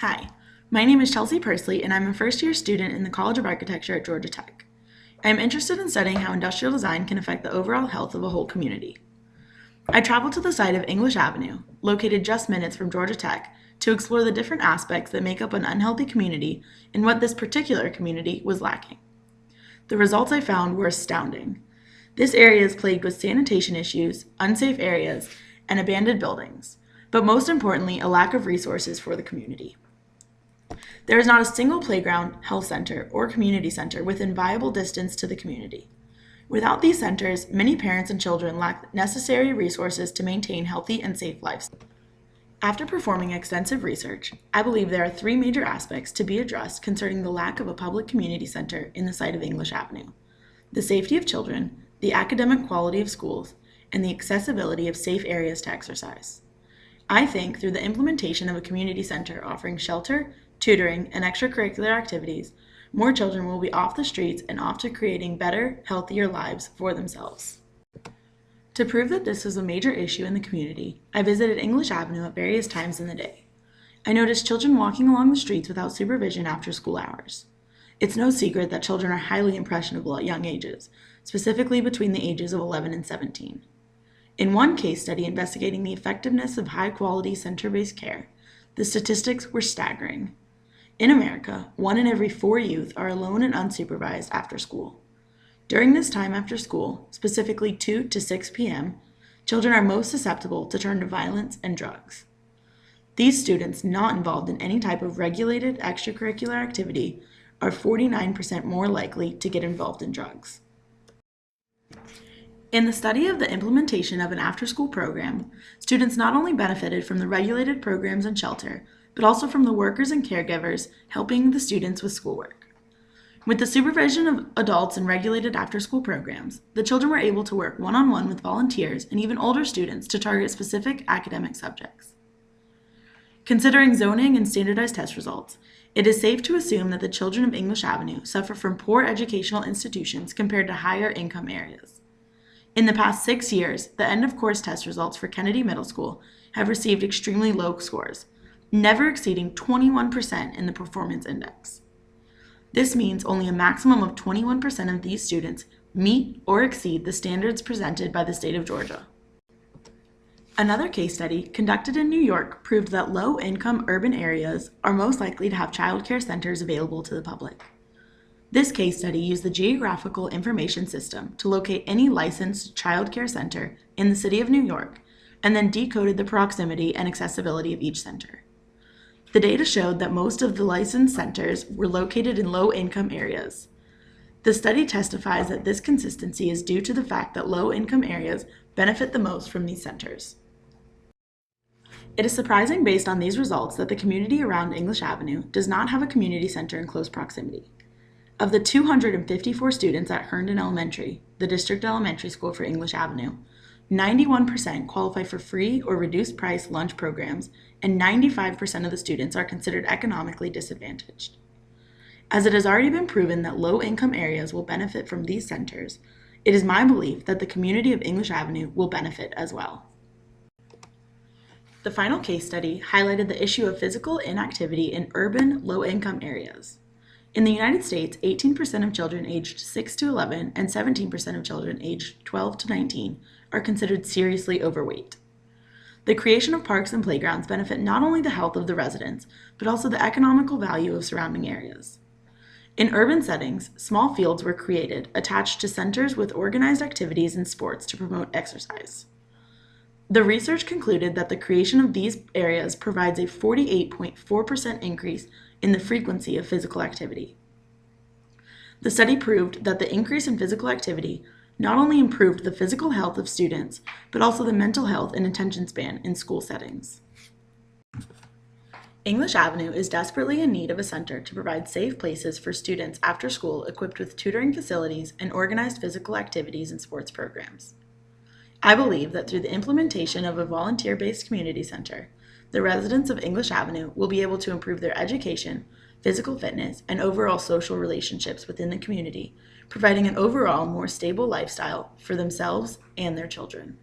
Hi, my name is Chelsea Persley, and I'm a first-year student in the College of Architecture at Georgia Tech. I am interested in studying how industrial design can affect the overall health of a whole community. I traveled to the site of English Avenue, located just minutes from Georgia Tech, to explore the different aspects that make up an unhealthy community and what this particular community was lacking. The results I found were astounding. This area is plagued with sanitation issues, unsafe areas, and abandoned buildings, but most importantly, a lack of resources for the community. There is not a single playground, health center, or community center within viable distance to the community. Without these centers, many parents and children lack necessary resources to maintain healthy and safe lives. After performing extensive research, I believe there are three major aspects to be addressed concerning the lack of a public community center in the site of English Avenue: the safety of children, the academic quality of schools, and the accessibility of safe areas to exercise. I think through the implementation of a community center offering shelter, tutoring, and extracurricular activities, more children will be off the streets and off to creating better, healthier lives for themselves. To prove that this was a major issue in the community, I visited English Avenue at various times in the day. I noticed children walking along the streets without supervision after school hours. It's no secret that children are highly impressionable at young ages, specifically between the ages of 11 and 17. In one case study investigating the effectiveness of high-quality center-based care, the statistics were staggering. In America, 1 in every 4 youth are alone and unsupervised after school. During this time after school, specifically 2 to 6 p.m., children are most susceptible to turn to violence and drugs. These students not involved in any type of regulated extracurricular activity are 49% more likely to get involved in drugs. In the study of the implementation of an after-school program, students not only benefited from the regulated programs and shelter, but also from the workers and caregivers helping the students with schoolwork. With the supervision of adults in regulated after-school programs, the children were able to work one-on-one with volunteers and even older students to target specific academic subjects. Considering zoning and standardized test results, it is safe to assume that the children of English Avenue suffer from poor educational institutions compared to higher income areas. In the past 6 years, the end-of-course test results for Kennedy Middle School have received extremely low scores, never exceeding 21% in the performance index. This means only a maximum of 21% of these students meet or exceed the standards presented by the state of Georgia. Another case study conducted in New York proved that low-income urban areas are most likely to have child care centers available to the public. This case study used the Geographical Information System to locate any licensed child care center in the city of New York and then decoded the proximity and accessibility of each center. The data showed that most of the licensed centers were located in low-income areas. The study testifies that this consistency is due to the fact that low-income areas benefit the most from these centers. It is surprising based on these results that the community around English Avenue does not have a community center in close proximity. Of the 254 students at Herndon Elementary, the district elementary school for English Avenue, 91% qualify for free or reduced price lunch programs, and 95% of the students are considered economically disadvantaged. As it has already been proven that low-income areas will benefit from these centers, it is my belief that the community of English Avenue will benefit as well. The final case study highlighted the issue of physical inactivity in urban, low-income areas. In the United States, 18% of children aged 6 to 11 and 17% of children aged 12 to 19 are considered seriously overweight. The creation of parks and playgrounds benefit not only the health of the residents, but also the economical value of surrounding areas. In urban settings, small fields were created attached to centers with organized activities and sports to promote exercise. The research concluded that the creation of these areas provides a 48.4% increase in the frequency of physical activity. The study proved that the increase in physical activity not only improved the physical health of students, but also the mental health and attention span in school settings. English Avenue is desperately in need of a center to provide safe places for students after school equipped with tutoring facilities and organized physical activities and sports programs. I believe that through the implementation of a volunteer-based community center, the residents of English Avenue will be able to improve their education, physical fitness, and overall social relationships within the community, providing an overall more stable lifestyle for themselves and their children.